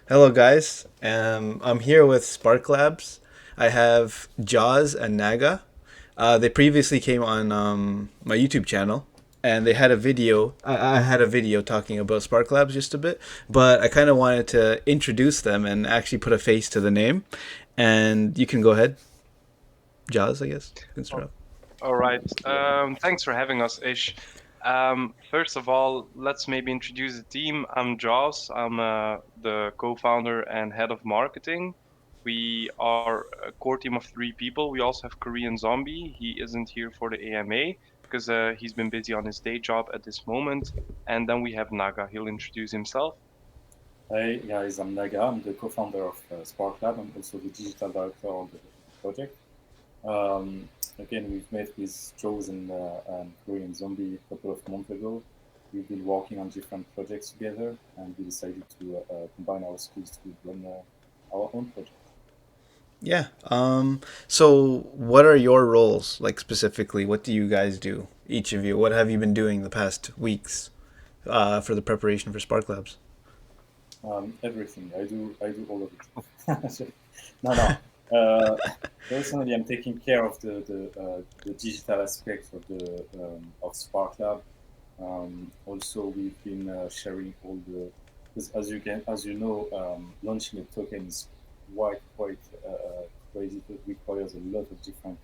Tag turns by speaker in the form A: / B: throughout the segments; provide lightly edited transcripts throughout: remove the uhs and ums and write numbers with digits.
A: Hello, guys. I'm here with Sparklabs. I have Jaws and Naga. They previously came on my YouTube channel, and they had a video. I had a video talking about Sparklabs just a bit, but I kind of wanted to introduce them and actually put a face to the name. And you can go ahead, Jaws. I guess you can start
B: Oh,
A: off.
B: all right. Thanks for having us, Ish. First of all, let's maybe introduce the team. I'm Jaws. I'm the co-founder and head of marketing. We are a core team of three people. We also have Korean Zombie. He isn't here for the AMA because he's been busy on his day job at this moment. And then we have Naga. He'll introduce himself.
C: Hi guys, I'm Naga. I'm the co-founder of SparkLab. I'm also the digital director of the project. Um, Again, we've met with Joe's and Korean Zombie a couple of months ago. We've been working on different projects together, and we decided to combine our skills to run our own project.
A: Yeah. So, what are your roles, like specifically? What do you guys do? Each of you. What have you been doing the past weeks for the preparation for Spark Labs?
C: Everything I do all of it. No, no. Uh, Personally, I'm taking care of the digital aspect of SparkLab. Also, we've been sharing all the, because as you know, launching a token is quite crazy. It requires a lot of different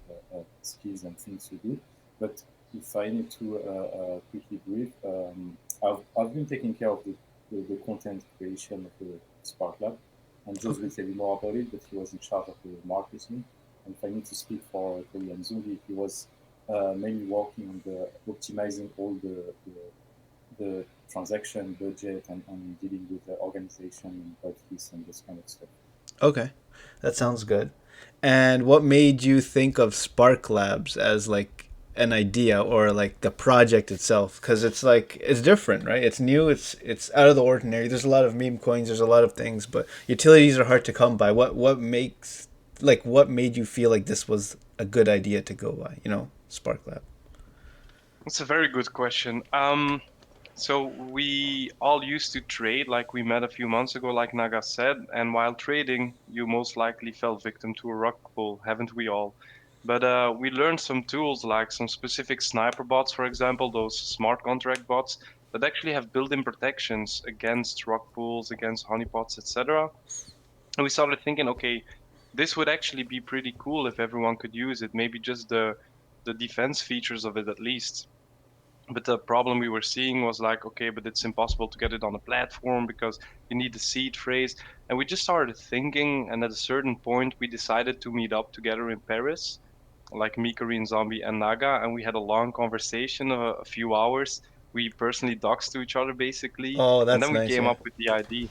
C: skills and things to do. But if I need to quickly brief, I've been taking care of the content creation of the Spark Lab, and Joe will tell you more about it. But he was in charge of the marketing. And if I need to speak for Korean Zubi, he was mainly working on the optimizing all the transaction budget and dealing with the organization and budgets and this kind of stuff.
A: Okay, that sounds good. And what made you think of Spark Labs as like an idea or like the project itself? Because it's like it's different, right? It's new. It's out of the ordinary. There's a lot of meme coins. There's a lot of things, but utilities are hard to come by. What makes like what made you feel like this was a good idea to go by? Spark Lab.
B: It's a very good question. So we all used to trade, like we met a few months ago, like Naga said, and while trading, you most likely fell victim to a rug pull, haven't we all? But we learned some tools, like some specific sniper bots, for example, those smart contract bots that actually have built-in protections against rug pulls, against honeypots, etc. And we started thinking, okay, this would actually be pretty cool if everyone could use it. Maybe just the defense features of it at least. But the problem we were seeing was like, okay, but it's impossible to get it on a platform because you need the seed phrase. And we just started thinking, and at a certain point, we decided to meet up together in Paris, like me, Korean Zombie, and Naga, and we had a long conversation, a few hours. We personally doxed to each other basically,
A: Oh,
B: and
A: that's
B: then we
A: nice.
B: came
A: Yeah.
B: up with the ID.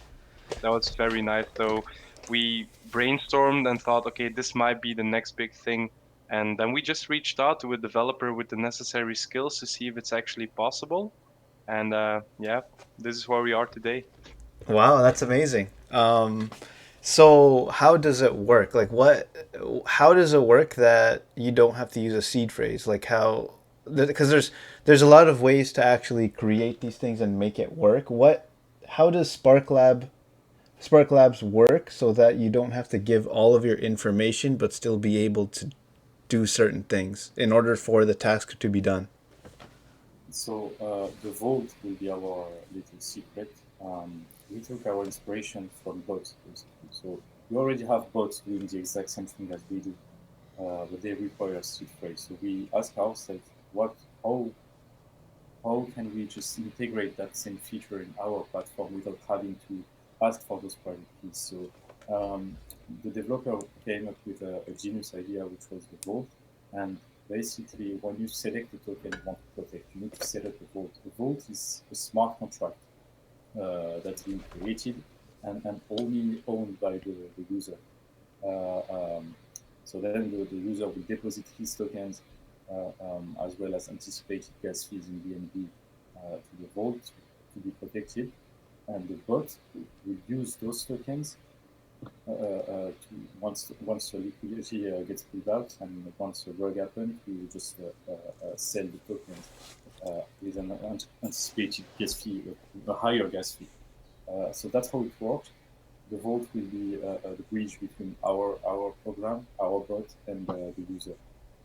B: That was very nice. So we brainstormed and thought, okay, this might be the next big thing. And then we just reached out to a developer with the necessary skills to see if it's actually possible. And yeah, this is where we are today.
A: Wow, that's amazing. So how does it work? Like what how does it work that you don't have to use a seed phrase? Like how because there's a lot of ways to actually create these things and make it work. What how does Spark Labs work so that you don't have to give all of your information but still be able to do certain things in order for the task to be done?
C: So the vault will be our little secret. We took our inspiration from bots, basically. So we already have bots doing the exact same thing as we do, but they require a seed phrase. So we ask ourselves, what, how, how can we just integrate that same feature in our platform without having to ask for those private keys? So the developer came up with a genius idea, which was the vault. And basically, when you select the token you want to protect, you need to set up a vault. A vault is a smart contract that's been created and only owned by the user. Uh, um, so then the user will deposit his tokens as well as anticipated gas fees in BNB to the vault to be protected. And the bot will use those tokens once the liquidity gets pulled out and once the rug happens, we will just sell the tokens with an anticipated gas fee, a higher gas fee. So that's how it works. the vault will be the bridge between our program, our bot, and the user.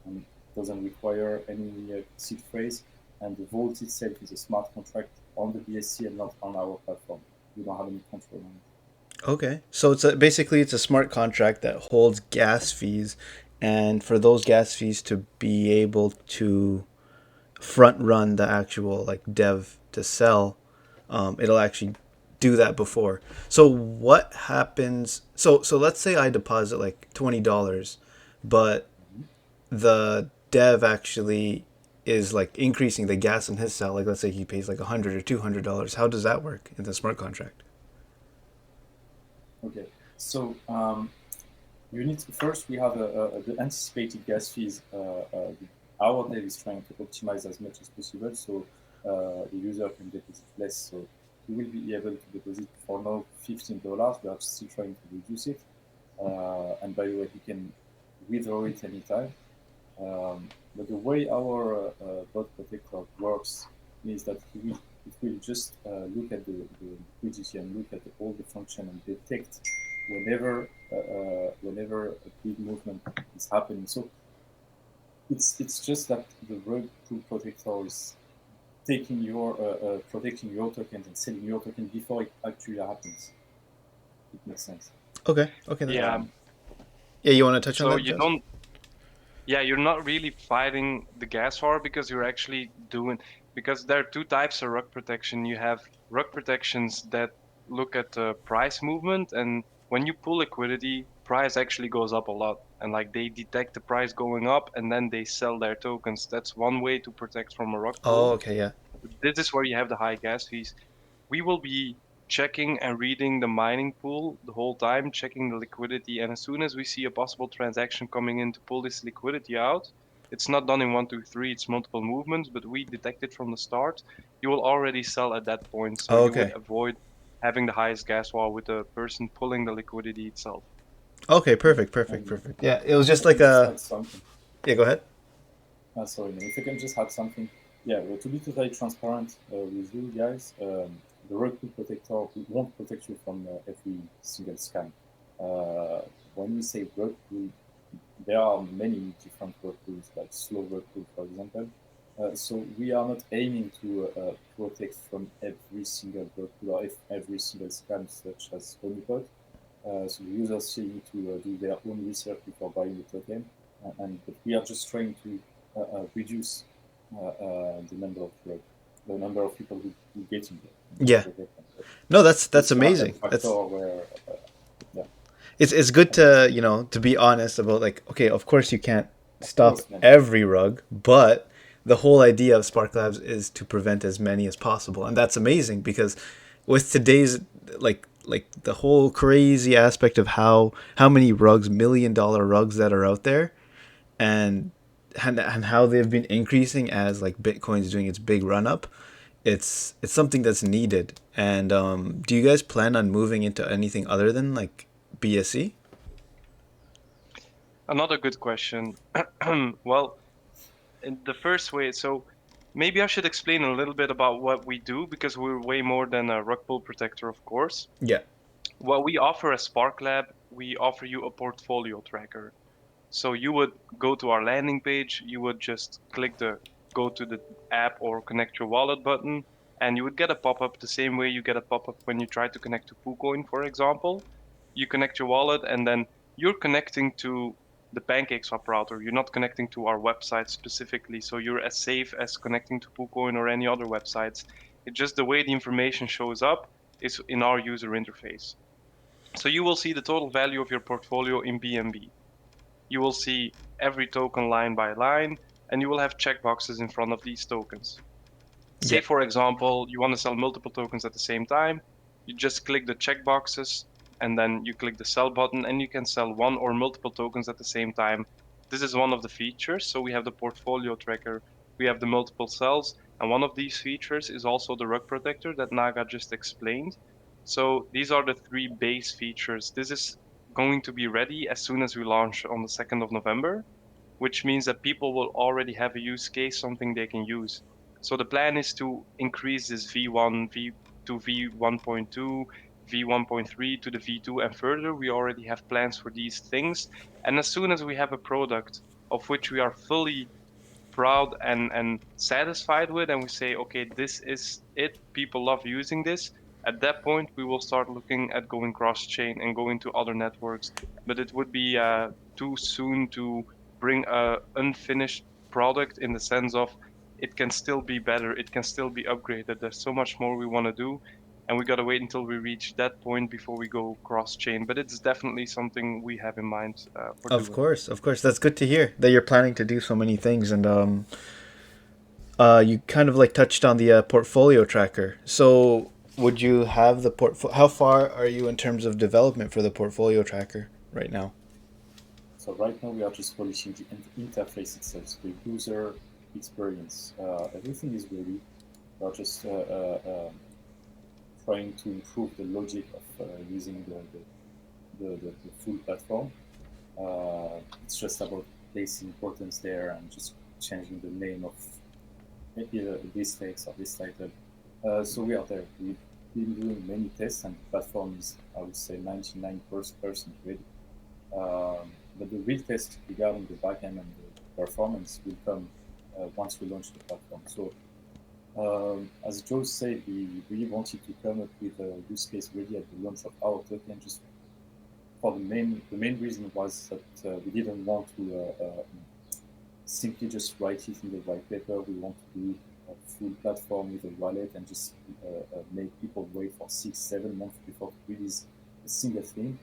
C: And it doesn't require any seed phrase. And the vault itself is a smart contract on the BSC and not on our platform. We don't have any control on it.
A: Okay, so basically it's a smart contract that holds gas fees, and for those gas fees to be able to front run the actual like dev to sell, it'll actually do that before. So what happens? So let's say I deposit like $20, but
C: Mhm.
A: the dev actually is like increasing the gas in his cell. Like let's say he pays like $100 or $200. How does that work in the smart contract?
C: Okay, so you need to, first we have the anticipated gas fees. Our dev is trying to optimize as much as possible, so the user can deposit less. So he will be able to deposit for now $15. We are still trying to reduce it, and by the way, he can withdraw it anytime. But the way our bot protector works is that it will just look at the liquidity and look at all the function and detect whenever a big movement is happening. So it's just that the Rugpull protector is taking your protecting your tokens and selling your token before it actually happens. It makes sense.
A: Okay, okay then.
B: Yeah.
A: Yeah, you want to touch on
B: So
A: that,
B: you
A: Jess?
B: don't, yeah, you're not really fighting the gas war because you're actually doing, because there are two types of rug protection. You have rug protections that look at the price movement, and when you pull liquidity, price actually goes up a lot. And like they detect the price going up and then they sell their tokens. That's one way to protect from a rug
A: Oh,
B: pull.
A: okay, yeah.
B: This is where you have the high gas fees. We will be checking and reading the mining pool the whole time, checking the liquidity. And as soon as we see a possible transaction coming in to pull this liquidity out, it's not done in one, two, three, it's multiple movements, but we detect it from the start. You will already sell at that point. So
A: Oh,
B: you would
A: okay.
B: avoid having the highest gas wall with the person pulling the liquidity itself.
A: Okay,
C: Yeah.
A: perfect, perfect,
C: And
A: perfect. Yeah, it was
C: if
A: just
C: I
A: like
C: can just
A: a.
C: add something.
A: Yeah, go ahead.
C: Sorry, man. If I can just add something. Yeah, well, to be totally transparent with you guys, the Rugpull protector won't protect you from every single scam. Uh, when we say Rugpull, there are many different Rugpulls, like slow Rugpull, for example. So we are not aiming to protect from every single Rugpull or every single scam, such as honeypot. So the users still need to do their own research before buying the token, but we are just trying to reduce the number of people who get in there and
A: Yeah.
C: protect them. So
A: No, that's
C: it's not a
A: amazing.
C: factor
A: That's
C: where, yeah,
A: it's good
C: okay.
A: to to be honest about like okay, of course you can't
C: Of
A: stop
C: course, man.
A: every rug, but the whole idea of SparkLabs is to prevent as many as possible, and that's amazing because with today's like the whole crazy aspect of how many rugs, $1 million rugs that are out there, and and how they've been increasing as like Bitcoin's doing its big run up. It's something that's needed. And do you guys plan on moving into anything other than like BSC?
B: Another good question. Well, in the first way, so maybe I should explain a little bit about what we do because we're way more than a rug pull protector, of course.
A: Yeah.
B: What we offer as SparkLab, we offer you a portfolio tracker. So you would go to our landing page, you would just click the go to the app or connect your wallet button, and you would get a pop-up the same way you get a pop-up when you try to connect to KuCoin, for example. You connect your wallet and then you're connecting to the PancakeSwap router. You're not connecting to our website specifically, so you're as safe as connecting to KuCoin or any other websites. It's just the way the information shows up is in our user interface. So you will see the total value of your portfolio in BNB. You will see every token line by line, and you will have checkboxes in front of these tokens.
A: Yeah.
B: Say, for example, you want to sell multiple tokens at the same time, you just click the checkboxes and then you click the sell button, and you can sell one or multiple tokens at the same time. This is one of the features. So we have the portfolio tracker, we have the multiple sells, and one of these features is also the rug protector that Naga just explained. So these are the three base features. This is going to be ready as soon as we launch on the 2nd of November, which means that people will already have a use case, something they can use. So the plan is to increase this V1, V2, V1.2, V1.3 to the V2 and further. We already have plans for these things. And as soon as we have a product of which we are fully proud and satisfied with, and we say, okay, this is it, people love using this, at that point we will start looking at going cross chain and going to other networks. But it would be too soon to bring a unfinished product, in the sense of it can still be better, it can still be upgraded. There's so much more we want to do, and we got to wait until we reach that point before we go cross chain. But it's definitely something we have in mind for
A: Of
B: doing.
A: course, of course. That's good to hear that you're planning to do so many things. And you kind of like touched on the portfolio tracker. So would you have the portfolio? How far are you in terms of development for the portfolio tracker right now?
C: So right now we are just polishing the interface itself, the user experience. Everything is ready. We are just trying to improve the logic of using the full platform. It's just about placing buttons there and just changing the name of either this text or this title. So we are there. We've been doing many tests, and the platform is, I would say, 99% ready. But the real test regarding the backend and the performance will come once we launch the platform. So, as Joe said, we really wanted to come up with a use case ready at the launch of our token. Just for the main reason was that we didn't want to simply just write it in the white paper. We want to do a full platform with a wallet and just make people wait for 6-7 months before to release a single thing.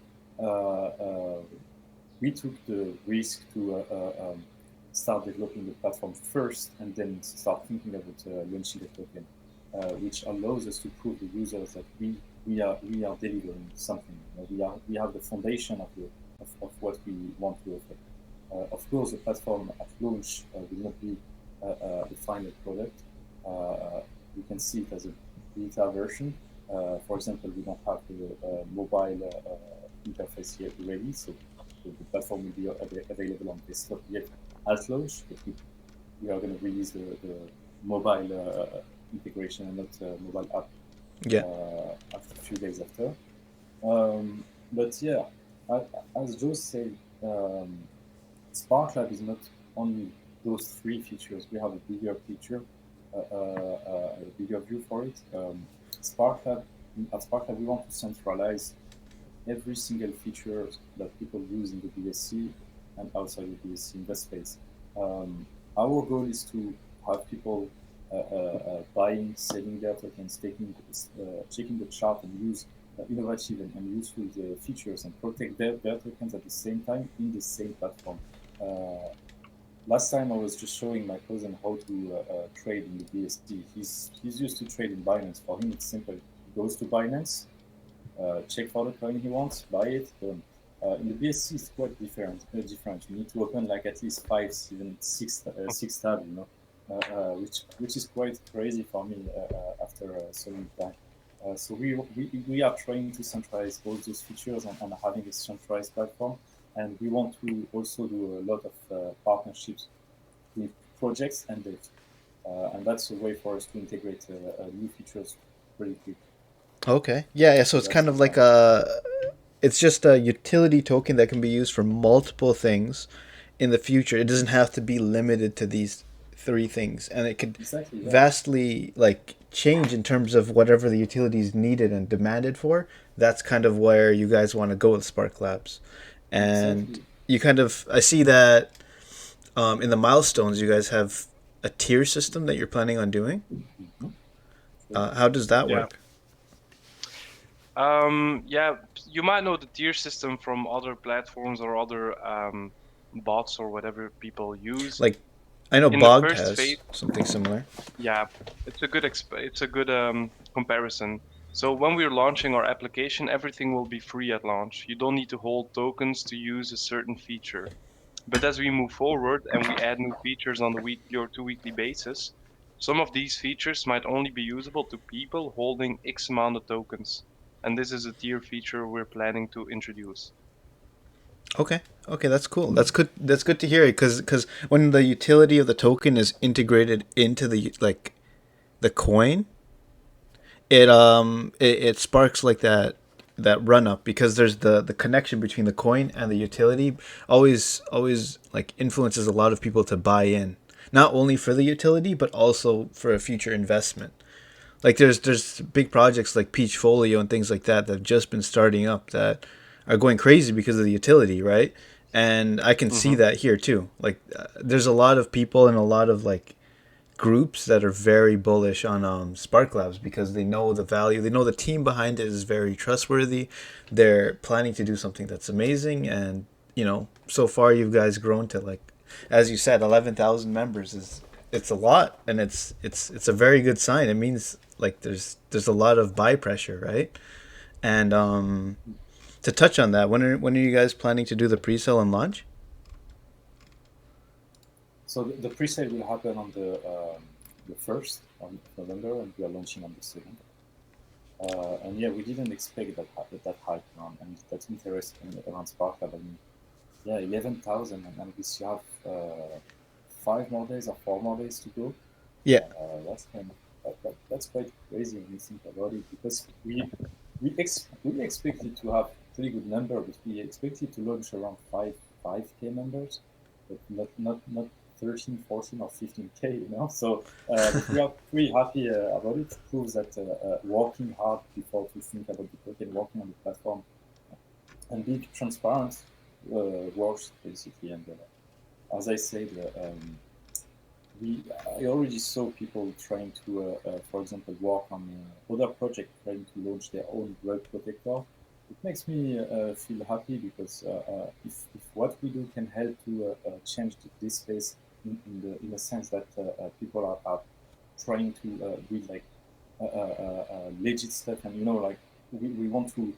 C: We took the risk to start developing the platform first and then start thinking about launching the token, which allows us to prove the users that we are delivering something. We have the foundation of what we want to offer. Of course, the platform at launch will not be the final product. We can see it as a beta version. For example, we don't have the mobile interface yet ready, so the platform will be available on desktop yet at launch. But we are going to release the mobile integration and not mobile app
A: Yeah.
C: after a few days after. But yeah, as Joe said, SparkLab is not only those three features. We have a bigger picture, a bigger view for it. SparkLab, at SparkLab, we want to centralize every single feature that people use in the BSC and outside the BSC in that space. Our goal is to have people buying, selling their tokens, checking the chart and use innovative and useful features and protect their tokens at the same time in the same platform. Last time I was just showing my cousin how to trade in the BSC. He's used to trade in Binance. For him, it's simple. He goes to Binance, check for the coin he wants, buy it, boom. In the BSC, it's quite different. You need to open like at least 5, even 6 tabs, which is quite crazy for me after so many time. So we are trying to centralize all those features and having a centralized platform. And we want to also do a lot of partnerships with projects and devs. And that's a way for us to integrate new features really quick.
A: Okay. Yeah, yeah. So
C: So
A: it's
C: that's
A: kind
C: the
A: of like
C: plan.
A: it's just a utility token that can be used for multiple things in the future. It doesn't have to be limited to these three things, and it could
C: Exactly, yeah.
A: vastly like change in terms of whatever the utility is needed and demanded for. That's kind of where you guys want to go with Sparklabs, and
C: Exactly.
A: you kind of I see that in the milestones you guys have a tier system that you're planning on doing.
C: Mm-hmm. Sure.
A: How does that
B: Yeah.
A: work?
B: Yeah, you might know the tier system from other platforms or other bots or whatever people use.
A: Like, I know
B: In the
A: Bogged
B: first phase,
A: has something similar.
B: yeah, it's a good comparison. So when we're launching our application, everything will be free at launch. You don't need to hold tokens to use a certain feature. But as we move forward and we add new features on the weekly or 2 weekly basis, some of these features might only be usable to people holding X amount of tokens. And this is a tier feature we're planning to introduce.
A: Okay. Okay, that's cool. That's good. That's good to hear because when the utility of the token is integrated into the the coin, it sparks like that that run up, because there's the connection between the coin and the utility always like influences a lot of people to buy in, not only for the utility but also for a future investment. Like there's big projects like peachfolio and things like that that have just been starting up that are going crazy because of the utility, right? And I can see
B: Mm-hmm.
A: that here too. Like there's a lot of people and a lot of like groups that are very bullish on Sparklabs because they know the value. They know the team behind it is very trustworthy. They're planning to do something that's amazing, and so far you guys grown to, like, as you said, 11,000 members is it's a lot, and it's a very good sign. It means like there's a lot of buy pressure, right? And to touch on that, when are you guys planning to do the pre-sale and launch?
C: So the pre-sale will happen on the 1st of November, and we are launching on the 2nd. And yeah, we didn't expect that hype and that interest around SparkLab. I mean, yeah, 11,000, and we still have 5 more days or 4 more days to go.
A: Yeah,
C: That's kind of that's quite crazy when you think about it, because we expected to have pretty good number, but we expected to launch around 5K members, but not 13, 14, or 15K, you know. So, but we are pretty happy about it. It proves that working hard before to think about the token, working on the platform, and being transparent works basically. And as I said, I already saw people trying to, for example, work on other projects, trying to launch their own rug protector. It makes me feel happy, because if what we do can help to change this space in the sense that people are trying to build like legit stuff, and like we want to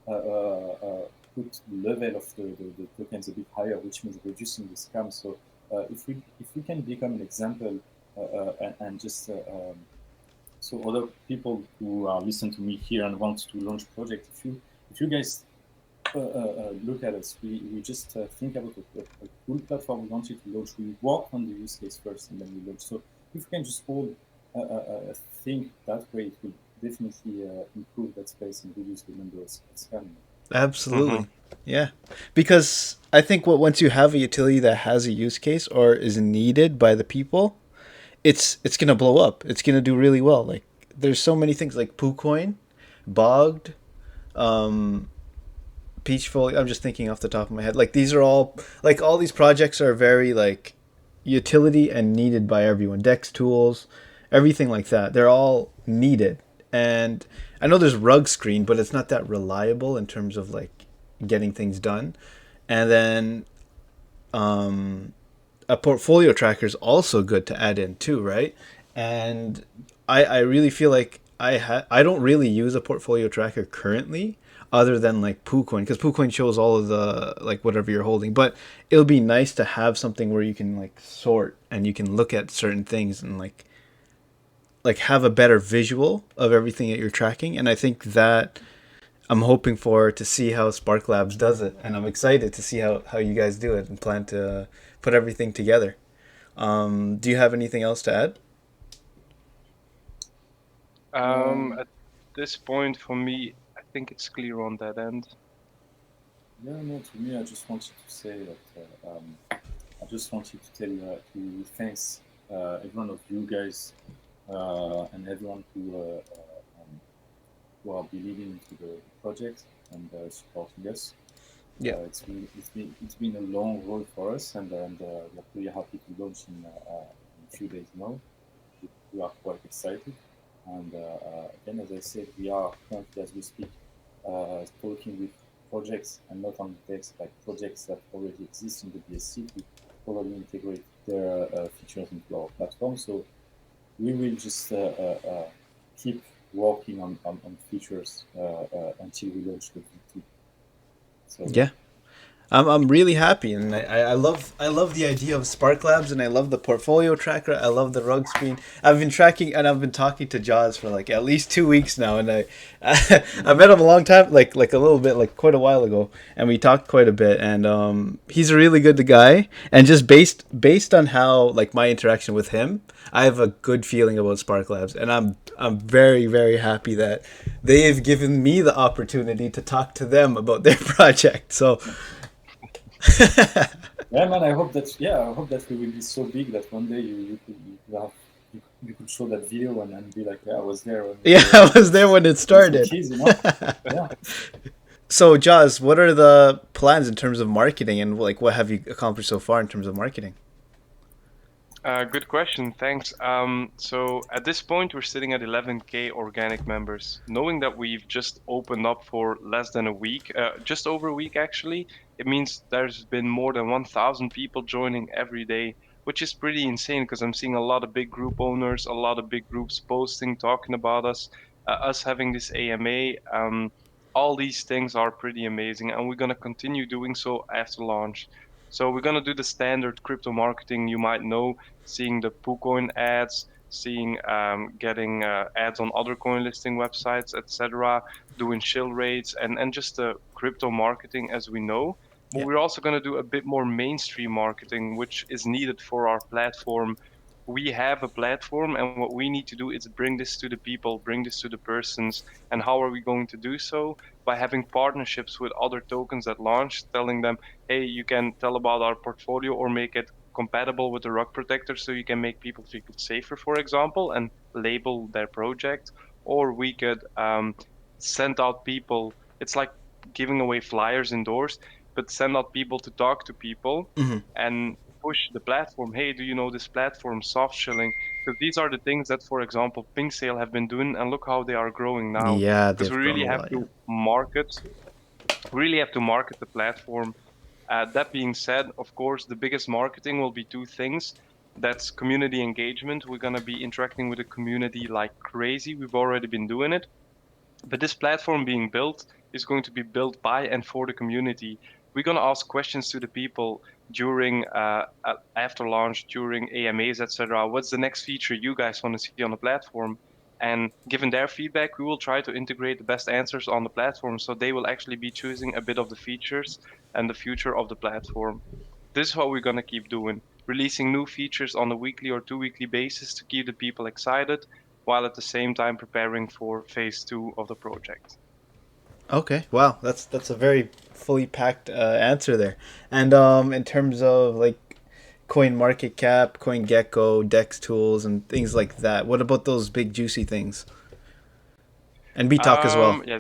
C: put the level of the tokens a bit higher, which means reducing the scam. So if we can become an example, and just so other people who listen to me here and want to launch project, if you guys look at us, we just think about a cool platform we wanted to launch. We work on the use case first, and then we launch. So if we can just all think that way, it will definitely improve that space and reduce the number of scam.
B: Mm-hmm.
A: absolutely. Yeah. Because I think once you have a utility that has a use case or is needed by the people, it's going to blow up. It's going to do really well. Like there's so many things like PooCoin, Bogged, um Peachfolio. I'm just thinking off the top of my head. Like these are all these projects are very like utility and needed by everyone. Dex tools, everything like that. They're all needed. And I know there's Rug Screen, but it's not that reliable in terms of like getting things done. And then um, a portfolio tracker is also good to add in too, right? And I really feel like I don't really use a portfolio tracker currently, other than like PooCoin, because PooCoin shows all of the like whatever you're holding. But it'll be nice to have something where you can like sort and you can look at certain things and like have a better visual of everything that you're tracking. And I think that I'm hoping for to see how SparkLabs does it, and I'm excited to see how you guys do it and plan to put everything together. Do you have anything else to add?
C: Um,
B: At this point, for me, I think it's clear on that end.
C: yeah, no, to me, I just wanted to say that I just wanted to tell you to thanks every one of you guys, and everyone who are believing into the project and supporting us.
A: Yeah,
C: It's been a long road for us, and we're pretty happy to launch in a few days now. We are quite excited, and again, as I said, we are currently, as we speak, talking with projects, and not on text, like projects that already exist in the BSC, to probably integrate their features into our platform. So we will just keep working on features until we launch the V2. So yeah.
A: yeah. I'm really happy, and I love the idea of Sparklabs, and I love the portfolio tracker. I love the rug screen. I've been tracking, and I've been talking to Jaws for like at least 2 weeks now, and I met him a long time, like a little bit, like quite a while ago, and we talked quite a bit. And he's a really good guy, and just based on how like my interaction with him, I have a good feeling about Sparklabs, and I'm very very happy that they've given me the opportunity to talk to them about their project. So
C: Yeah, man. I hope that I hope that we will be so big that one day you could have you could show that video and be like, yeah, I was there when we
A: yeah,
C: were
A: I was there when it
C: little
A: started.
C: kids, you know? Yeah.
A: So, Jaws, what are the plans in terms of marketing, and like what have you accomplished so far in terms of marketing?
B: Good question. Thanks. So at this point, we're sitting at 11K organic members. Knowing that we've just opened up for less than a week, just over a week actually, it means there's been more than 1,000 people joining every day, which is pretty insane because I'm seeing a lot of big group owners, a lot of big groups posting, talking about us having this AMA. All these things are pretty amazing, and we're gonna continue doing so after launch. So we're gonna do the standard crypto marketing you might know, seeing the PooCoin ads, seeing getting ads on other coin listing websites, etc., doing chill rates, and just the crypto marketing as we know. But
A: Yeah.
B: we're also going to do a bit more mainstream marketing, which is needed for our platform. We have a platform, and what we need to do is bring this to the people, bring this to the persons. And how are we going to do so? By having partnerships with other tokens that launch, telling them, hey, you can tell about our portfolio or make it compatible with the rug protector so you can make people feel safer, for example, and label their project. Or we could send out people. It's like giving away flyers indoors, but send out people to talk to people
A: Hmm.
B: and push the platform. Hey, do you know this platform, soft shilling? Because these are the things that, for example, Pink Sale have been doing, and look how they are growing now.
A: Yeah,
B: Because
A: they've grown a lot. Yeah.
B: we really have to market the platform. That being said, of course, the biggest marketing will be two things. That's community engagement. We're going to be interacting with the community like crazy. We've already been doing it. But this platform being built is going to be built by and for the community. We're going to ask questions to the people during, after launch, during AMAs, etc. What's the next feature you guys want to see on the platform? And given their feedback, we will try to integrate the best answers on the platform so they will actually be choosing a bit of the features and the future of the platform. This is what we're going to keep doing, releasing new features on a weekly or 2 weekly basis to keep the people excited, while at the same time preparing for phase two of the project.
A: Okay. Wow, that's a very fully packed answer there. And in terms of like Coin Market Cap, Coin Gecko, Dex tools, and things like that, what about those big juicy things? And B Talk as well.
B: Yeah,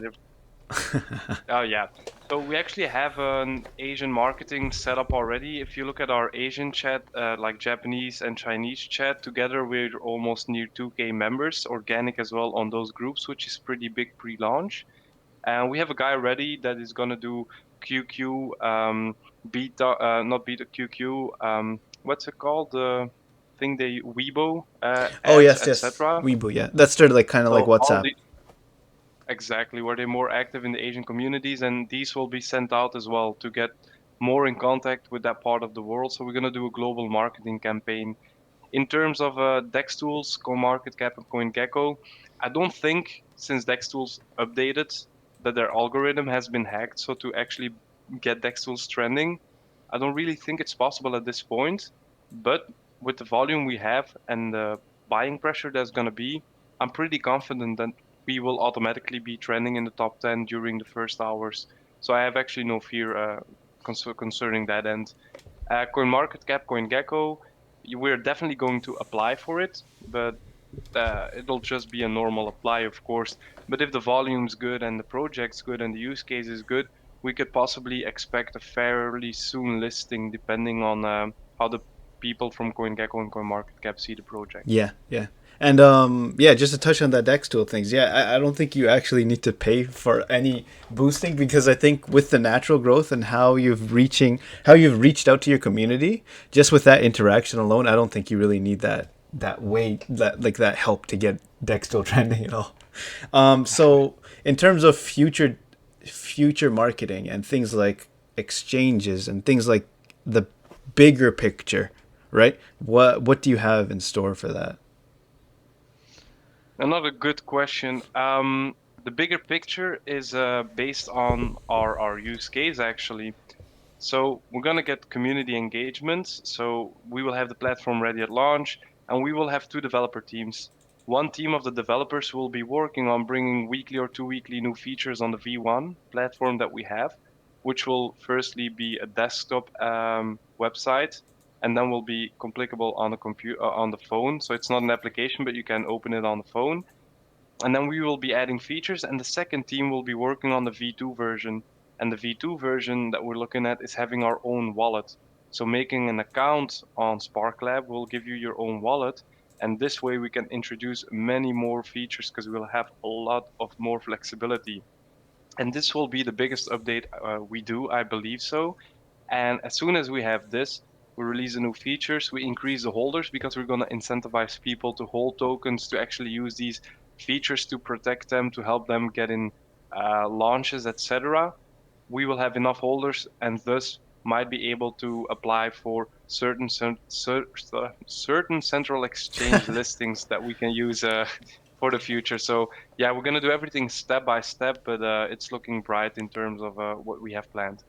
B: oh yeah. So we actually have an Asian marketing setup already. If you look at our Asian chat, like Japanese and Chinese chat, together we're almost near 2K members, organic as well on those groups, which is pretty big pre-launch. And we have a guy ready that is gonna do QQ, beta, not beta QQ. What's it called? The thing they Weibo
A: Oh
B: ads,
A: yes, yes,
B: etc.
A: Weibo. Yeah, that's sort of like kind of like
B: So all
A: WhatsApp.
B: the exactly where they're more active in the Asian communities, and these will be sent out as well to get more in contact with that part of the world. So we're gonna do a global marketing campaign. In terms of DEX tools, CoinMarketCap and CoinGecko, I don't think since DEX tools updated that their algorithm has been hacked. So to actually get DEX tools trending, I don't really think it's possible at this point. But with the volume we have and the buying pressure there's going to be, I'm pretty confident that we will automatically be trending in the top 10 during the first hours. So I have actually no fear concerning that end. CoinMarketCap, CoinGecko, we're definitely going to apply for it, but it'll just be a normal apply, of course. But if the volume's good and the project's good and the use case is good, we could possibly expect a fairly soon listing, depending on how the people from CoinGecko and CoinMarketCap see the project.
A: Yeah, yeah. And yeah, just to touch on that Dex tool things, yeah, I don't think you actually need to pay for any boosting because I think with the natural growth and how you've reached out to your community, just with that interaction alone, I don't think you really need that help to get Dex tool trending at all. So in terms of future marketing and things like exchanges and things like the bigger picture, right? What do you have in store for that?
B: Another good question. The bigger picture is based on our use case actually. So we're going to get community engagements. So we will have the platform ready at launch, and we will have two developer teams. One team of the developers will be working on bringing weekly or 2 weekly new features on the V1 platform that we have, which will firstly be a desktop website, and then will be complicable on the computer on the phone. So it's not an application, but you can open it on the phone. And then we will be adding features, and the second team will be working on the V2 version. And the V2 version that we're looking at is having our own wallet. So making an account on SparkLab will give you your own wallet, and this way we can introduce many more features because we'll have a lot of more flexibility. And this will be the biggest update we do, I believe so. And as soon as we have this, we release the new features, we increase the holders because we're going to incentivize people to hold tokens to actually use these features to protect them, to help them get in launches, etc. We will have enough holders and thus might be able to apply for certain central exchange listings that we can use for the future. So yeah, we're going to do everything step by step, but it's looking bright in terms of what we have planned.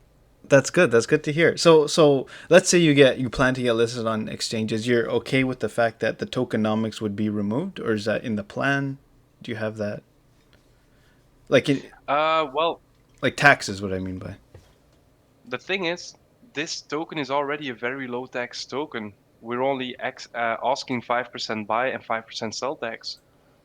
A: That's good. That's good to hear. So let's say you plan to get listed on exchanges. You're okay with the fact that the tokenomics would be removed, or is that in the plan? Do you have that? Like
B: Well,
A: like taxes? What I mean by.
B: the thing is, this token is already a very low tax token. We're only asking 5% buy and 5% sell tax.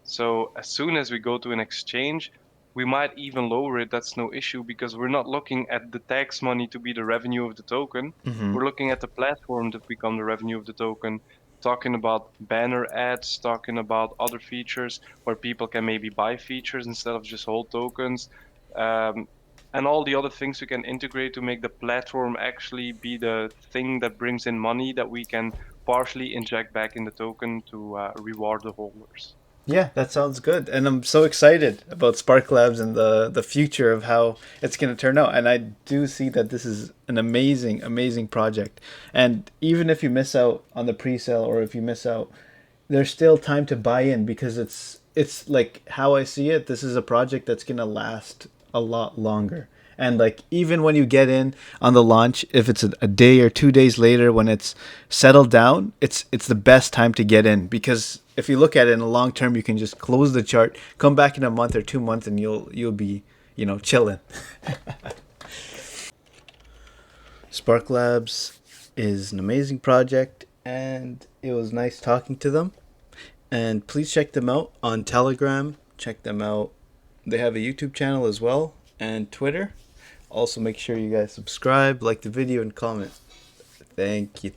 B: So as soon as we go to an exchange, we might even lower it. That's no issue because we're not looking at the tax money to be the revenue of the token.
A: Mm-hmm.
B: We're looking at the platform to become the revenue of the token. Talking about banner ads, talking about other features where people can maybe buy features instead of just hold tokens. Um, and all the other things we can integrate to make the platform actually be the thing that brings in money that we can partially inject back in the token to reward the holders.
A: Yeah, that sounds good, and I'm so excited about Sparklabs and the future of how it's going to turn out. And I do see that this is an amazing project. And even if you miss out on the pre-sale, or if you miss out, there's still time to buy in because it's like how I see it. This is a project that's going to last a lot longer. And like even when you get in on the launch, if it's a day or 2 days later when it's settled down, it's the best time to get in because if you look at it in the long term, you can just close the chart, come back in a month or 2 months, and you'll be chilling. Spark Labs is an amazing project, and it was nice talking to them. And please check them out on Telegram. Check them out. They have a YouTube channel as well and Twitter. Also, make sure you guys subscribe, like the video, and comment. Thank you.